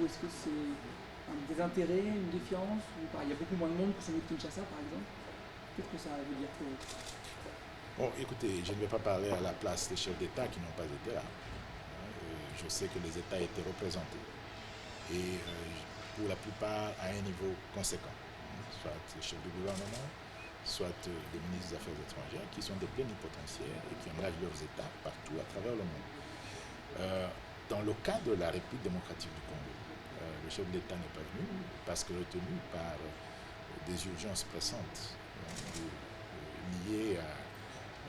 vous? Est-ce que c'est un désintérêt, une défiance ou pas? Il y a beaucoup moins de monde que celui de Kinshasa, par exemple. Qu'est-ce que ça veut dire pour vous? Bon, écoutez, je ne vais pas parler à la place des chefs d'État qui n'ont pas été là. Je sais que les États étaient représentés et pour la plupart à un niveau conséquent, soit les chefs du gouvernement, soit des ministres des Affaires étrangères qui sont des plénipotentiaires et qui engagent leurs États partout à travers le monde. Dans le cas de la République démocratique du Congo, le chef de l'État n'est pas venu parce que retenu par des urgences pressantes liées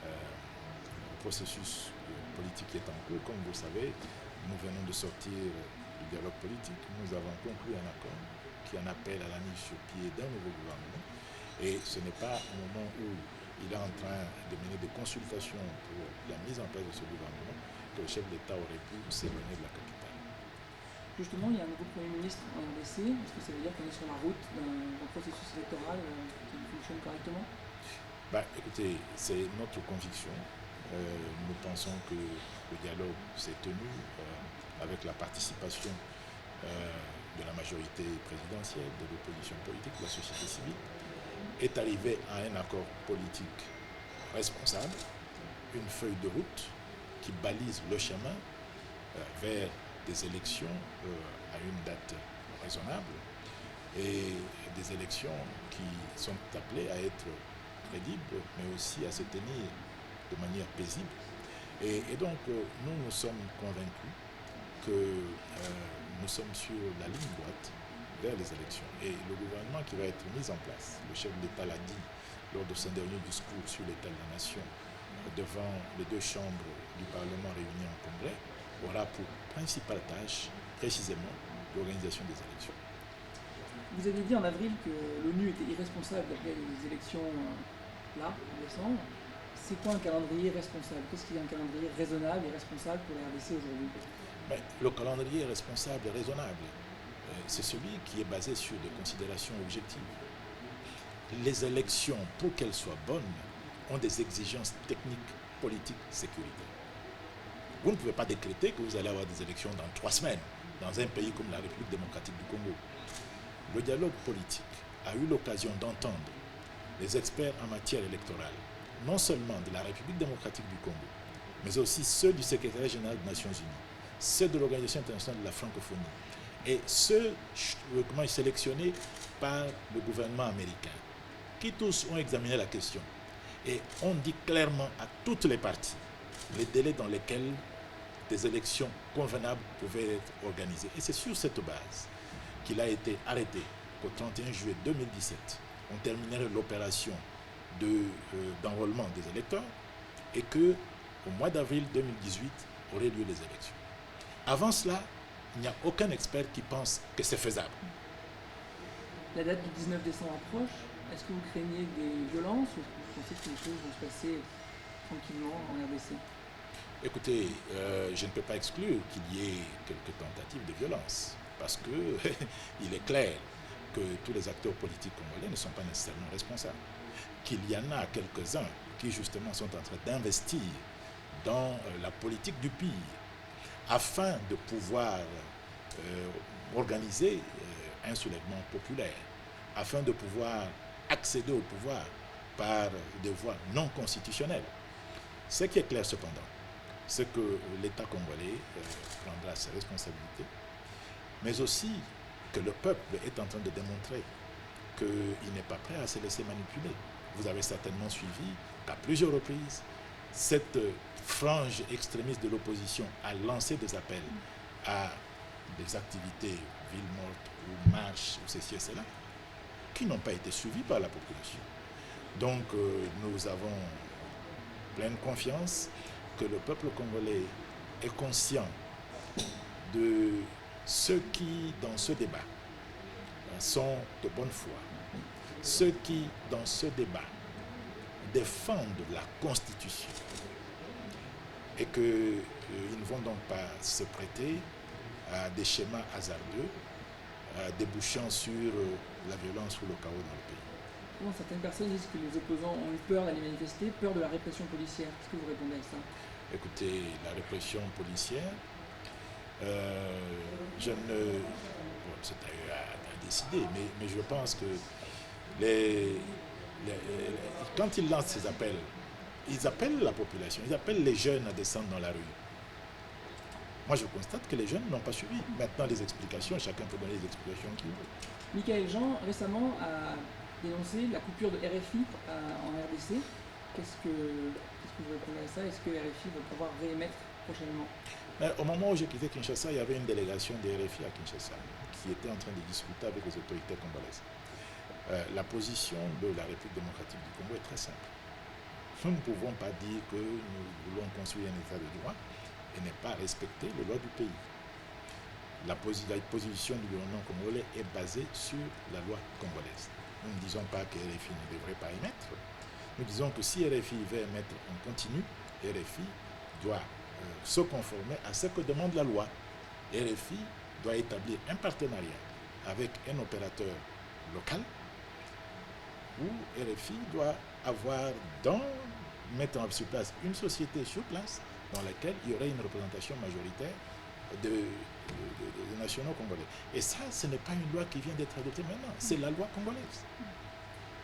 au processus politique qui est en cours. Comme vous le savez, nous venons de sortir du dialogue politique. Nous avons conclu un accord qui en appelle à la mise sur pied d'un nouveau gouvernement. Et ce n'est pas au moment où il est en train de mener des consultations pour la mise en place de ce gouvernement que le chef d'État aurait pu s'éloigner de la capitale. Justement, il y a un nouveau Premier ministre en RDC. Est-ce que ça veut dire qu'on est sur la route d'un processus électoral qui fonctionne correctement? Écoutez, c'est notre conviction. Nous pensons que le dialogue s'est tenu avec la participation de la majorité présidentielle, de l'opposition politique, de la société civile, est arrivé à un accord politique responsable, une feuille de route qui balise le chemin vers des élections à une date raisonnable et des élections qui sont appelées à être crédibles, mais aussi à se tenir de manière paisible. Et donc, nous sommes convaincus que nous sommes sur la ligne droite vers les élections. Et le gouvernement qui va être mis en place, le chef de l'État l'a dit lors de son dernier discours sur l'état de la nation, devant les deux chambres du Parlement réunies en congrès, aura pour principale tâche, précisément, l'organisation des élections. Vous avez dit en avril que l'ONU était irresponsable d'appeler les élections là, en décembre. C'est quoi un calendrier responsable? Qu'est-ce qui est un calendrier raisonnable et responsable pour la RDC aujourd'hui? Le calendrier responsable et raisonnable, c'est celui qui est basé sur des considérations objectives. Les élections, pour qu'elles soient bonnes, ont des exigences techniques, politiques, sécuritaires. Vous ne pouvez pas décréter que vous allez avoir des élections dans 3 semaines dans un pays comme la République démocratique du Congo. Le dialogue politique a eu l'occasion d'entendre les experts en matière électorale, non seulement de la République démocratique du Congo, mais aussi ceux du secrétariat général des Nations Unies, ceux de l'Organisation internationale de la francophonie, et ceux sélectionnés par le gouvernement américain, qui tous ont examiné la question et ont dit clairement à toutes les parties les délais dans lesquels des élections convenables pouvaient être organisées. Et c'est sur cette base qu'il a été arrêté qu'au 31 juillet 2017, on terminerait l'opération d'enrôlement des électeurs et qu'au mois d'avril 2018 auraient lieu les élections. Avant cela, il n'y a aucun expert qui pense que c'est faisable. La date du 19 décembre approche. Est-ce que vous craignez des violences ou est-ce que vous pensez que les choses vont se passer tranquillement en RDC? Écoutez, je ne peux pas exclure qu'il y ait quelques tentatives de violence parce qu'il est clair que tous les acteurs politiques congolais ne sont pas nécessairement responsables. Qu'il y en a quelques-uns qui justement sont en train d'investir dans la politique du pire afin de pouvoir organiser un soulèvement populaire, afin de pouvoir accéder au pouvoir par des voies non constitutionnelles. Ce qui est clair cependant, c'est que l'État congolais prendra ses responsabilités, mais aussi que le peuple est en train de démontrer qu'il n'est pas prêt à se laisser manipuler. Vous avez certainement suivi qu'à plusieurs reprises, cette frange extrémiste de l'opposition a lancé des appels à des activités ville morte ou marches ou ceci et cela, qui n'ont pas été suivies par la population. Donc nous avons pleine confiance que le peuple congolais est conscient de ceux qui, dans ce débat, sont de bonne foi, ceux qui, dans ce débat, défendent la Constitution et qu'ils ne vont donc pas se prêter à des schémas hasardeux débouchant sur la violence ou le chaos dans le pays. Comment certaines personnes disent que les opposants ont eu peur d'aller manifester, peur de la répression policière? Qu'est-ce que vous répondez à ça? Écoutez, la répression policière, je ne c'est à eux à décider. Mais je pense que les, quand ils lancent ces appels, ils appellent la population, ils appellent les jeunes à descendre dans la rue. Moi, je constate que les jeunes n'ont pas suivi. Maintenant, les explications, chacun peut donner les explications qu'il veut. Michaël Jean, récemment, a dénoncé la coupure de RFI en RDC. Qu'est-ce que vous répondez à ça? Est-ce que RFI va pouvoir réémettre prochainement? Au moment où j'ai quitté Kinshasa, il y avait une délégation des RFI à Kinshasa qui était en train de discuter avec les autorités congolaises. La position de la République démocratique du Congo est très simple. Nous ne pouvons pas dire que nous voulons construire un état de droit et ne pas respecter les lois du pays. La position du gouvernement congolais est basée sur la loi congolaise. Nous ne disons pas que RFI ne devrait pas émettre. Nous disons que si RFI veut émettre en continu, RFI doit se conformer à ce que demande la loi. RFI doit établir un partenariat avec un opérateur local où RFI doit mettre sur place une société sur place dans laquelle il y aurait une représentation majoritaire des nationaux congolais. Et ça, ce n'est pas une loi qui vient d'être adoptée maintenant, c'est la loi congolaise.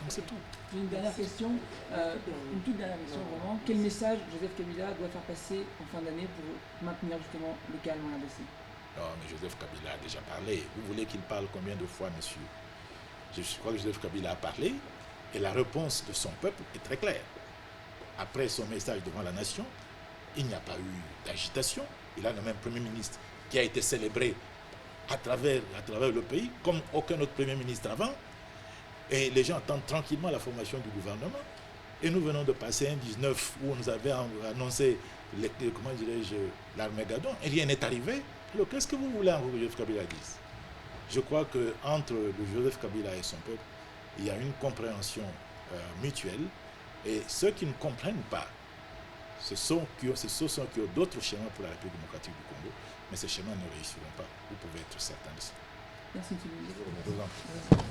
Donc c'est tout. J'ai une dernière question, une toute dernière question vraiment. Quel message Joseph Kabila doit faire passer en fin d'année pour maintenir justement le calme en RDC? Non, mais Joseph Kabila a déjà parlé. Vous voulez qu'il parle combien de fois, monsieur? Je crois que Joseph Kabila a parlé et la réponse de son peuple est très claire. Après son message devant la nation, il n'y a pas eu d'agitation. Il a le même Premier ministre qui a été célébré à travers le pays, comme aucun autre Premier ministre avant. Et les gens attendent tranquillement la formation du gouvernement. Et nous venons de passer un 19 où on nous avait annoncé, comment dirais-je, l'Armageddon, et rien n'est arrivé. Alors qu'est-ce que vous voulez que Joseph Kabila dise? Je crois qu'entre le Joseph Kabila et son peuple, il y a une compréhension mutuelle. Et ceux qui ne comprennent pas, ce sont qui ont d'autres schémas pour la République démocratique du Congo, mais ces schémas ne réussiront pas. Vous pouvez être certain de ça. Merci, M. le ministre. Je vous en prie.